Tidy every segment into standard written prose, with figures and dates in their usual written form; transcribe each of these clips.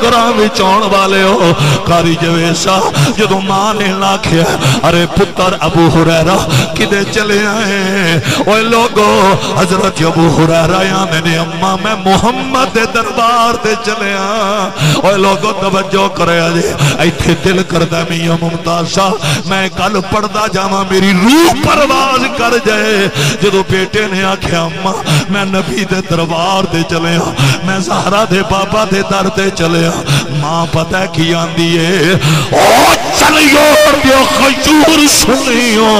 گھراں وچ آن والے ہو قاری جوید شاہ جدوں ماں نے آکھیا ارے پتر ابو ہریرہ کدے چلے آئے اوے لوگو حضرت ابو ہریرہ آندے نے اماں میں محمد دے دربار تے چلے آ اوے لوگو توجہ کرے جے ایتھے دل کردا میاں ممتاز شاہ میں کل پڑھدا جاواں میری روح پرواز کر جائے جدوں بیٹے نے آکھیا اماں میں نبی دے دربار تے چلے ہاں میں زہرا دے بابا دے در تے چلے ہاں ماں پتہ کی آندی ہے او چلیو دیو خجور سنیو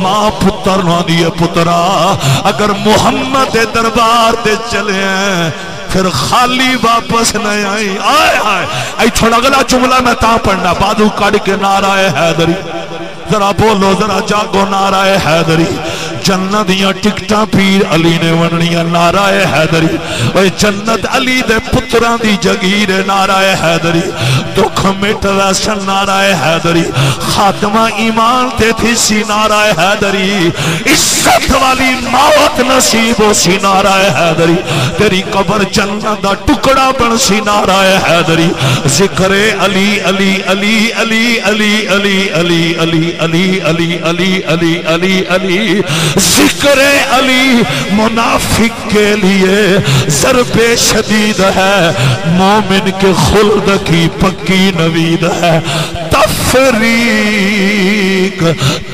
ماں پتر نہ دیے پترا اگر محمد دے دربار تے چلے ہیں پھر خالی واپس نہیں آئی آئے آئے ایتھوں اگلا جملہ میں تاں پڑھنا بادو کڑ کے نعرہ حیدری ذرا بولو ذرا جاگو نعرہ حیدری جنت دیاں ٹکٹاں پیر علی نے وننیاں نعرہ حیدری اوے جنت علی دے پتراں دی جگیر نعرہ حیدری دکھ مٹ ویسن نعرہ حیدری خاتمہ ایمان تے تھی سی نعرہ حیدری عزت والی موت نصیب ہو سی نعرہ حیدری تیری قبر جنت دا ٹکڑا بن سی نعرہ حیدری ذکر علی علی علی علی علی علی علی علی علی علی علی علی علی علی ذکر علی منافق کے لیے ضرب شدید ہے مومن کے خلد کی پکی نوید ہے تفریق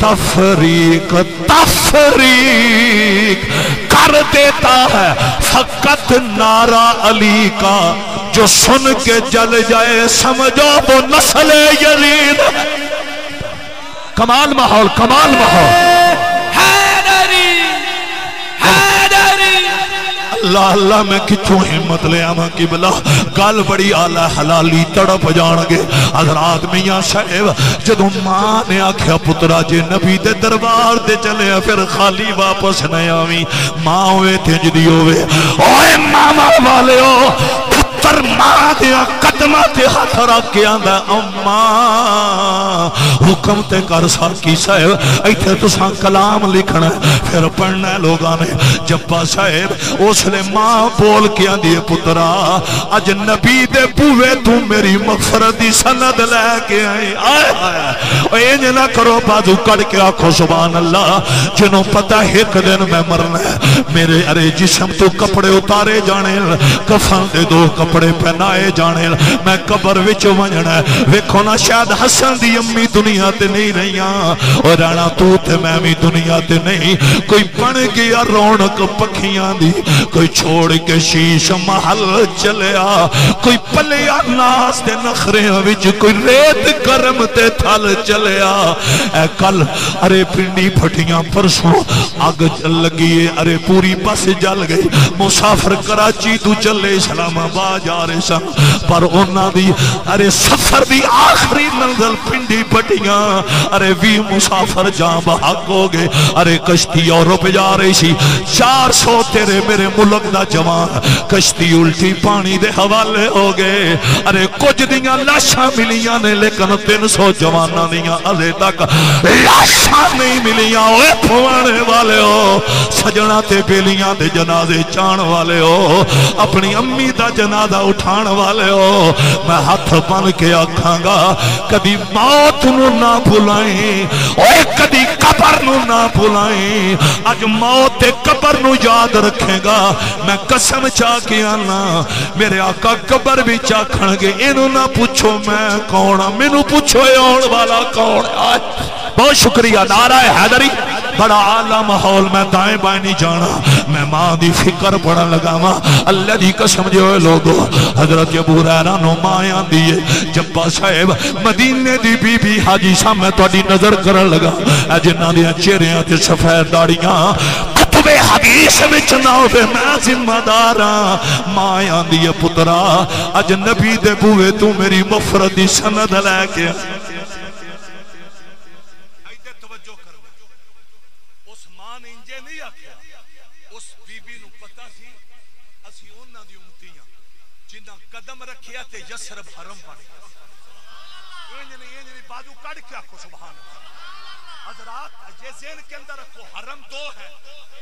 تفریق تفریق کر دیتا ہے فقط نعرہ علی کا جو سن کے جل جائے سمجھو وہ نسل یزید کمال ماحول کمال ماحول اللہ اللہ میں کچھوں ہمت لے آماں کی بلا گل بڑی آلہ حلالی تڑپ جانگے حضرات میاں صاحب جدوں ماں نے آکھیا پترا جے نبی دے دربار دے چلے پھر خالی واپس نہیں آویں ماں ہوئے تھے جدی ہوئے اوے ماما والے ہو پتر ماں دیا قدمہ تے ہاتھ رکھ کے آندہ اماں حکم تے کر ساکی صاحب ایتھے تو ساں کلام لکھنا ہے پھر پڑھنا ہے لوگاں نے جبا صاحب اس لئے ماں بول کے آندی پترا اج نبی دے بوے تو میری مغفرت دی سند لے کے آئی آئے آئے اینج نہ کرو بازو کڑ کے آنکھو سبحان اللہ جنہوں پتہ ایک دن میں مرنا ہے میرے ارے جسم تو کپڑے اتارے جانے کفن دے دو کپڑے پہنائے جانے میں قبر وچ ونجنا ہے ویکھو نا شاید حسن دی امی دنیا تے نہیں رہیاں اور رانا تو تے میں بھی دنیا تے نہیں کوئی بن گیا رونق پکھیاں دی کوئی چھوڑ کے شیش محل چلیا کوئی پلیا ناس دے نخرے وچ کوئی ریت گرم تے تھل چلیا اے کل ارے پنڈی پھٹیاں پرسوں آگ لگی ارے پوری بس جل گئی مسافر کراچی تو چلے اسلام آباد جا رہے سن پر انہاں دی ارے سفر دی آخری منزل پنڈی پھٹیاں ارے وی مسافر جاں بحق ہو گئے ارے کشتی یورپ جا رہی سی 400 تیرے میرے ملک دا جوان کشتی الٹی پانی دے حوالے ہو گئے ارے کچھ دیاں لاشاں ملیاں نے لیکن 300 جواناں دیاں ازے تک لاشاں نہیں ملیاں اوے پھوانے والے ہو سجنا تے بیلیاں دے جنازے چان والے ہو اپنی امی دا جنازہ اٹھان والے ہو میں ہاتھ بن کے آکھاں گا کدی موت نو نہ بھلائیں اوے کدی قبر نو نہ بھلائیں اج موت قبر نو یاد رکھے گا میں قسم چاہ کے آنا میرے آقا قبر بھی چاکھن گے انہوں نہ پوچھو میں کون مینوں پوچھو اون والا کون بہت شکریہ نعرہ حیدری بڑا اعلیٰ ماحول میں دائیں بائیں نہیں جانا میں ماں دی فکر پڑھن لگا ماں اللہ دی قسم جو لوگو حضرت ابو ہریرہ نو ماں دیئے جبا صاحب مدینے دی بی بی حاجی صاحب میں تو اڈی نظر کرن لگا اے جنہ دیاں چہریاں تے سفید داڑیاں کتب حدیث میں چناؤ بے میں ذمہ داراں ماں آندی ہے پترا اج نبی دے بوئے تو میری مغفرت دی سند لے کے قدم رکھیا تے یسرب حرم بن گیا انج نہیں بازو کڑ کے آکھو سبحان اللہ حضرات یہ ذہن کے اندر رکھو، حرم دو ہے،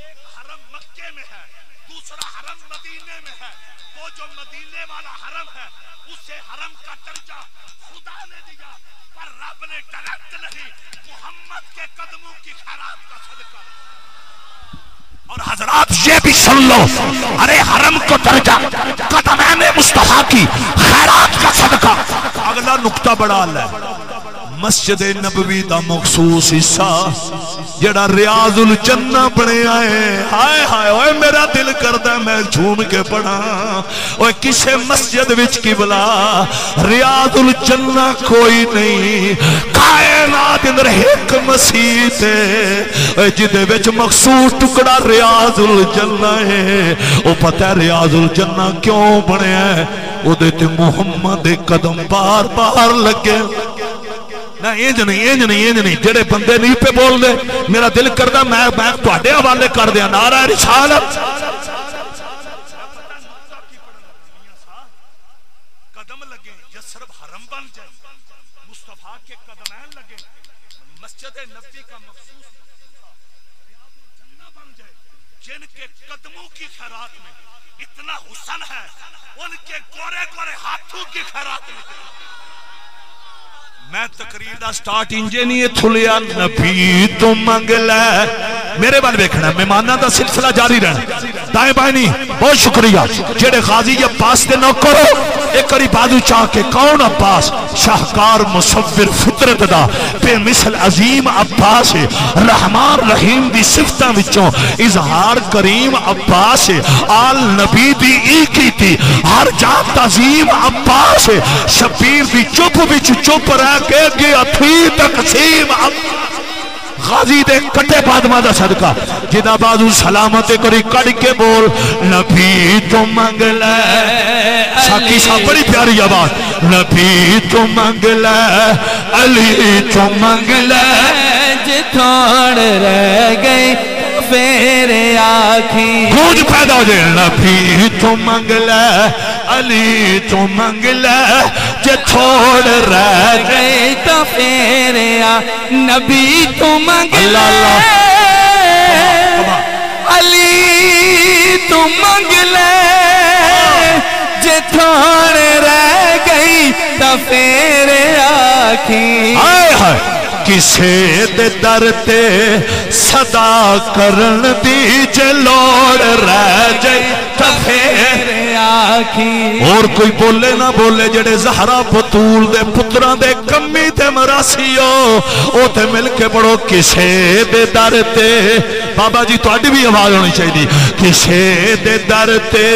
ایک حرم مکے میں ہے، دوسرا حرم مدینے میں ہے۔ وہ جو مدینے والا حرم ہے اسے حرم کا درجہ خدا نے دیا، پر رب نے ڈائریکٹ نہیں، محمد کے قدموں کی خیرات کا صدقہ۔ اور حضرات یہ بھی سن لو، ارے حرم کو درجہ قدمین مصطفیٰ کی خیرات کا صدقہ۔ اگلا نقطہ بڑا ہے، مسجد نبوی دا مخصوص حصہ جڑا ریاض الجنہ بنے آئے، ہائے ہائے اوے میرا دل کردا میں جھوم کے پڑھا، اوے کسے مسجد وچ کی بلا ریاض الجنہ کوئی نہیں، کائنات اندر ایک مسجد ہے جدے وچ مخصوص ٹکڑا ریاض الجنہ ہے۔ او پتہ ہے ریاض الجنہ کیوں بنیا ہے؟ او دے تے محمد دے قدم بار بار لگے۔ نہ اینج نہیں جڑے بندے نہیں پہ بول دے، میرا دل کردہ میں تواڈے حوالے کر دیا نعرہ رسالت۔ قدم لگے یسرب حرم بن جائے، مصطفیٰ کے قدمین لگے، مسجد نبوی کا مخصوص جنہ بن جائے، جن کے قدموں کی خیرات میں اتنا حسن ہے، ان کے گورے گورے ہاتھوں کی خیرات میں۔ میں تقریر دا سٹارٹ انجے نہیں تھلیا، نبی تو منگ لے، میرے بال بیکھنا مہمانہ دا سلسلہ جاری رہنا، دائیں بائیں نہیں۔ بہت شکریہ جڑے غازی عباس دے نہ کرو، ایک کری بازو چاہ کے کون عباس؟ شاہکار مصور فطرت دا بے مثل عظیم عباس، رحمان رحیم دی صفتاں وچوں اظہار کریم عباس، آل نبی دی ای کی تھی ہر جان تعظیم عباس، شبیر دی چپ وچ چپ رہ کے گیا تھی تقسیم غازی دے کٹے پادمہ دا صدقہ، جدا بازو سلامت کری کڑ کے بول نبی تو منگ لے، ساکی صاحب بڑی پیاری آواز، نبی تو منگ لے، علی تو منگ لے، جتھوڑ رہ گئی پھر آنکھیں گونج پیدا ہو جائے، نبی تو منگ لے، علی تو منگ لے، جے تھوڑ رہ گئی تو پھر نبی تو منگ لے، علی تو منگ لے، جے تھوڑ رہ گئی تو پھر آنکھیں۔ آئے ہائے کسے دے در تے صدا کرن دی جے لوڑ رہ جائے تو پھر آنکھیں۔ اور کوئی بولے نہ بولے جڑے زہرا بطول دے پتران دے کمی تے مراسیو او تے مل کے پڑھو کسے دے در تے، بابا جی تو اڈی بھی آواز ہونی چاہیے دی، کسے دے در تے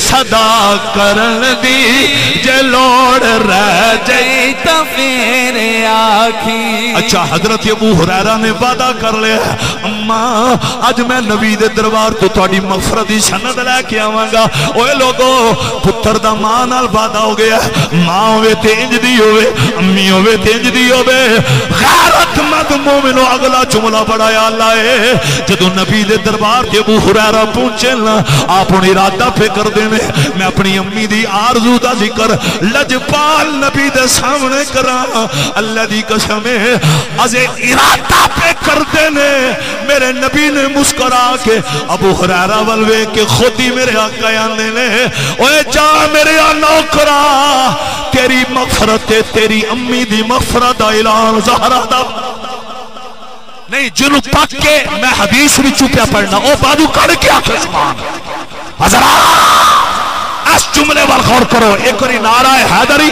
صدا کرن دی جے لوڑ رہ جائے تو پھر آنکھیں۔ اچھا حضرت ابو ہریرہ نے وعدہ کر لیا، اماں آج میں نبی دے دربار تو تھوڑی مغفرت دی سند لے کے آواں گا۔ اوے لوگو پتر دا ماں نال وعدہ ہو گیا، ماں ہوئے تے انج دی ہوئے، امی ہوئے تے انج دی ہوئے، غیرت مند مومنو اگلا جملہ بڑا یا اللہ ہے۔ جدو نبی دے دربار تے ابو ہریرہ پہنچے نا، آپ ان ارادہ پہ کر دینے میں اپنی امی دی آرزو دا ذکر لجپال نبی دے سامنے کرا، اللہ دی قسم ہے ازے ارادہ پہ کر دینے میرے نبی نے مسکرا کے ابو ہریرہ والوے کے خود ہی میرے آقا آنے نے، اوے جا میرے نوکرا تیری مغفرت تیری امی دی مغفرت دا اعلان زہرا دا نہیں جنو پاک کے میں حدیث بھی چوپیا پڑھنا او بادو کڑ کے آخر زمان حضرات اس جملے وال غور کرو، ایک اور نعرہ حیدری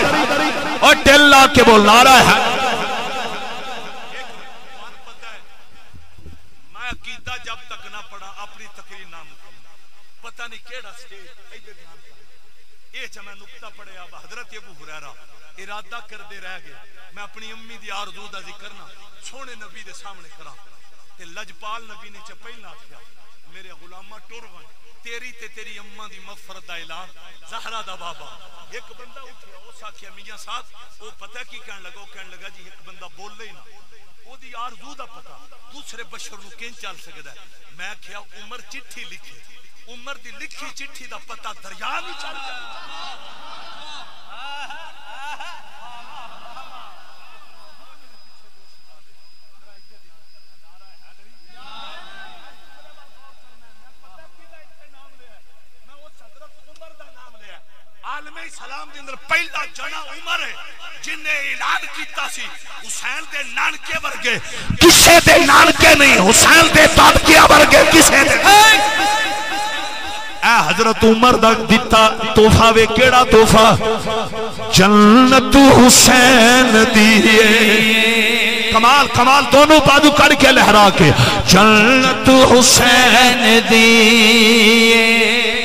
اور ٹیلا کے بول نعرہ حیدری۔ میں عقیدہ جب تک نہ پڑھا اپنی تقریر نہ مکمل، پتہ نہیں کیڑا سٹیج ایدے دھیان کر اے میں نکتہ پڑھے اب حضرت ابو ہریرہ ارادہ کر دے رہ گئے میں اپنی امی دی آرزو دا ذکر نہ سونے نبی دے سامنے کرا تے لجپال نبی نے چپیلا کیا میرے غلامہ ٹر گئے تیری تے تیری اماں دی مغفرت دا اعلان زہرا دا بابا۔ ایک بندہ اٹھیا اس آکھیا میاں صاحب وہ پتہ کی کہنے لگا، وہ کہنے لگا جی ایک بندہ بول لے نہ او دی آرزو دا پتہ دوسرے بشر نو کین چل سکدا ہے۔ میں کہیا عمر چٹھی لکھے، عمر دی لکھی چٹھی دا پتہ دریا نہیں چل جائے۔ اسلام دے اندر پہلا جنا عمر ہے جن نے اعلان کیتا سی حسین دے نانکے ورگے کسے دے نانکے نہیں، حسین دے دادکے ورگے کسے دے اے حضرت عمر دا دیتا تحفہ وے کیڑا تحفہ جنت حسین دیئے کمال کمال دونوں بازو کڑ کے لہرا کے جنت حسین دیئے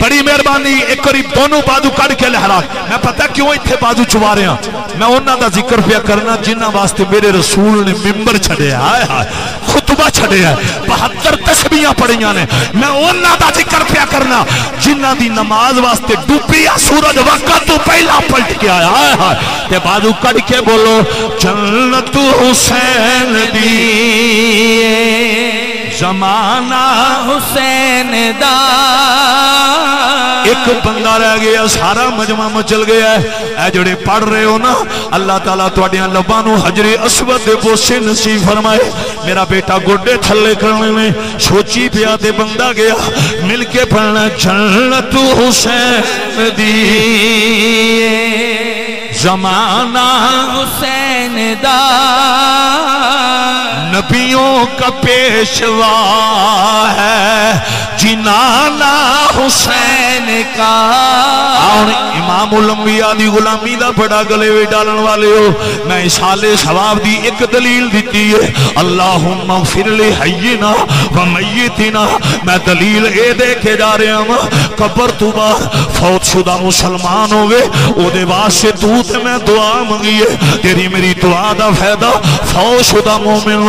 بڑی مہربانی ایک قریب دونوں بازو کڑ کے لہرا میں پتہ کیوں اتھے بازو چھوا رہے ہیں میں انہاں دا ذکر پیا کرنا جنہ واسطے میرے رسول نے ممبر چھڑے آئے خطبہ چھڑے ہے 72 تسبیحاں پڑھیاں نے میں انہاں دا ذکر پیا کرنا جنہ دی نماز واسطے ڈوبیا سورج وقت تو پہلا پلٹ کے آیا تے بازو کڑ کے بولو جنت حسین دیئے زمانہ حسین دا ایک بندہ رہ گیا سارا مجمع مچل گیا ہے اے جڑے پڑھ رہے ہو نا اللہ تعالیٰ تواڈیاں لبانوں حجر اسود دے بوسے نصیب فرمائے میرا بیٹا گوڈے تھلے کرنے میں سوچی پیا تے بندہ گیا مل کے پڑھنا جنت حسین دیئے زمانہ حسین دا نبیوں کا پیشوا ہے جنانا حسین کا اور امام الانبیاء دی غلامی دا بڑا گلے وے ڈالن والے ہو میں اشال ثواب دی ایک دلیل دیتی ہے اللہم اغفر لی حینا و میتنا میں دلیل اے دے کے جا رہے ہوں قبر تو بار فوت شدہ مسلمان ہوئے او دے واسے تو تے میں دعا منگیے تیری میری دعا دا فیدہ فوت شدہ مومن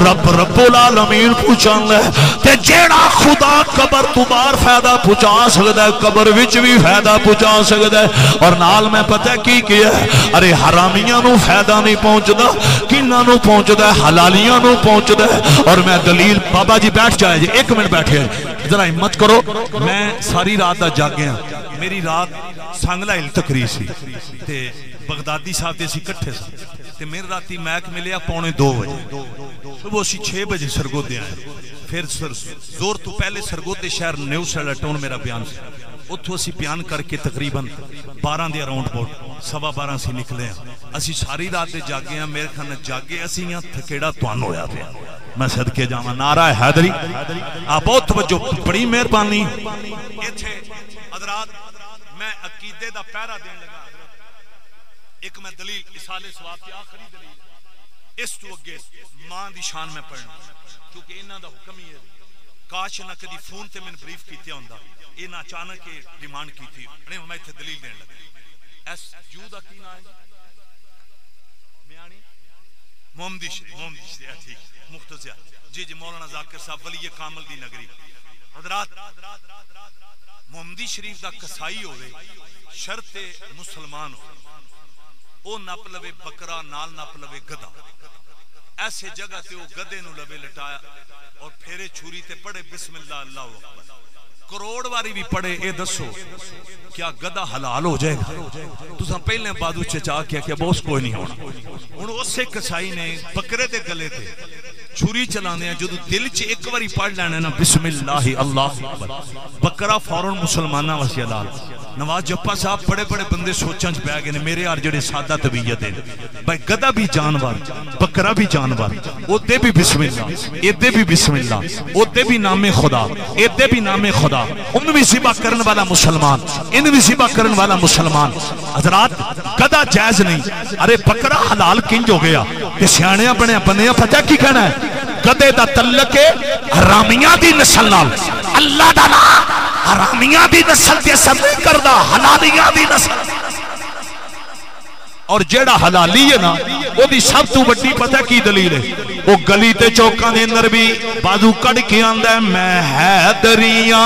رب العالمین پوچھان لے تے جیڑا خدا قبر تو بار فیدہ پوچھا سکتا ہے قبر وچ بھی فیدہ پوچھا سکتا ہے اور نال میں پتہ کی کیا ہے ارے حرامیاں نو فیدہ نہیں پہنچدا کنہ نو پہنچدا ہے حلالیاں نو پہنچدا ہے اور میں دلیل بابا جی بیٹھ جائے جی ایک منٹ بیٹھے ہیں ذرا ہمت کرو میں ساری رات دا جاگیا میری رات سانگلا ہل تقریر سی تے بغدادی صاحب تے سی کٹھے سی تے میری راتی میک ملیا 2:45 بجے صبح اسی 6 بجے سرگودے آئے پھر زور تو پہلے سرگودے شہر نیو سیڈا میرا بیان سے اتھو اسی بیان کر کے تقریباً 12 دے اراؤنڈ بوٹ 12:15 سے نکلے ہیں اسی ساری رات دے جاگے ہیں میرے کھانا جاگے اسی یہاں تھکیڑا توان ہویا پیا میں صدقے جاواں نعرہ حیدری بہت توجہ بڑی مہربانی ایتھے حضرات میں عقیدے دا پہرا دین لگا ایک میں دلیل اصال ثواب کی آخری دلیل اس تو اگے ماں دی شان میں پڑھنا کیونکہ انہاں دا حکم ہی ہے کاش نہ کدی فون تے میں بریف کیتیا ہوندا اے نہ اچانک ڈیمانڈ کی تھی میں ایتھے دلیل دین لگا ایس یو دا کی نام ہے میانی محمدی شریف ٹھیک مختصر جی جی مولانا ذاکر صاحب ولی کامل دی نگری حضرات محمدی شریف دا کسائی ہوئے شرط مسلمان ہو او نپ لوے بکرا نال نپ لوے گدا ایسے جگہ تے او گدے نو لوے لٹایا اور پھیرے چھوری تے پڑھے بسم اللہ اللہ اکبر کروڑ واری بھی پڑھے اے دسو کیا گدا حلال ہو جائے گا تساں پہلے بادو چچا کیا کہ بوس کوئی نہیں ہونا ہن اسے کسائی نے بکرے دے گلے تے چھری چلانے ہیں جدو دل چ ایک باری پڑھ لینا نا بسم اللہ اللہ اکبر بکرا فوراً مسلمانہ وسی حلال نواز جپا صاحب بڑے بڑے بندے سوچاں چ پیا گئے نے میرے یار جڑے سادہ طبیعت ہیں بھائی گدا بھی جانور بکرا بھی جانور اوتے بھی بسم اللہ ایدے بھی بسم اللہ اوتے بھی نام خدا ایدے بھی نام خدا ان بھی ذبح کرن والا مسلمان ان بھی ذبح کرن والا مسلمان حضرات گدا جائز نہیں ارے بکرا حلال کنج ہو گیا کہ سیاںیاں بنے بندیاں پتہ کی کہنا ہے گدے دا تعلق حرامیاں دی نسل نال اللہ دا نام حرامیاں دی نسل تے سب نہیں کردا حلالیاں دی نسل اور جیڑا حلالی ہے نا وہ دی سب تو بڑی پتہ کی دلیل ہے وہ گلی تے چوکاں دے اندر بھی بازو کڑ کے آندا ہے میں حیدریاں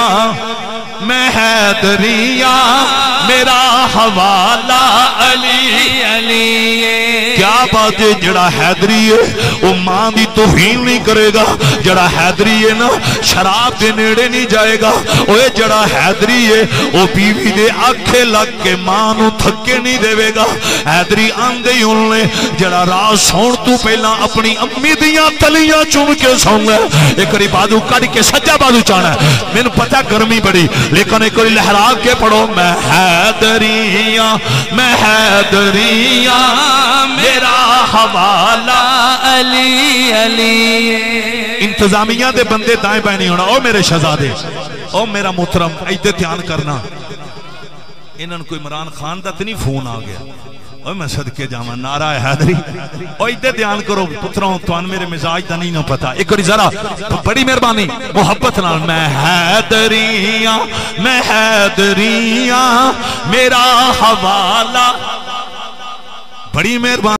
میرا حوالہ علی علی کیا بات ہے جڑا حیدری ہے وہ ماں دی توہین نہیں کرے گا جڑا حیدری ہے نا شراب دے نیڑے نہیں جائے گا اوے جڑا حیدری ہے وہ بیوی دے آنکھیں لگ کے ماں نو تھکے نہیں دے گا حیدری آندے ہی انہوں نے جڑا راز سون تو پہلا اپنی امی دیاں تلیاں چوم کے سون ہے ایک کری بازو کڑ کے سجا بازو چانا ہے میں نے پتہ گرمی بڑی لیکن ایک کری لہرا کے پڑھو میں حیدریاں میرا حوالہ علی علی انتظامیہ دے بندے دائیں بائیں نہیں ہونا او میرے شہزادے او میرا محترم ایدے دھیان کرنا انہوں کوئی عمران خان دا تنی فون آ گیا اوہ میں صدقے جاما نعرہ حیدری اوہ ایدے دھیان کرو پتروں توان میرے مزاج دا نہیں نہ پتا ایک اور ذرا بڑی مہربانی محبت نال میں حیدریاں میرا حوالہ بڑی مہربانی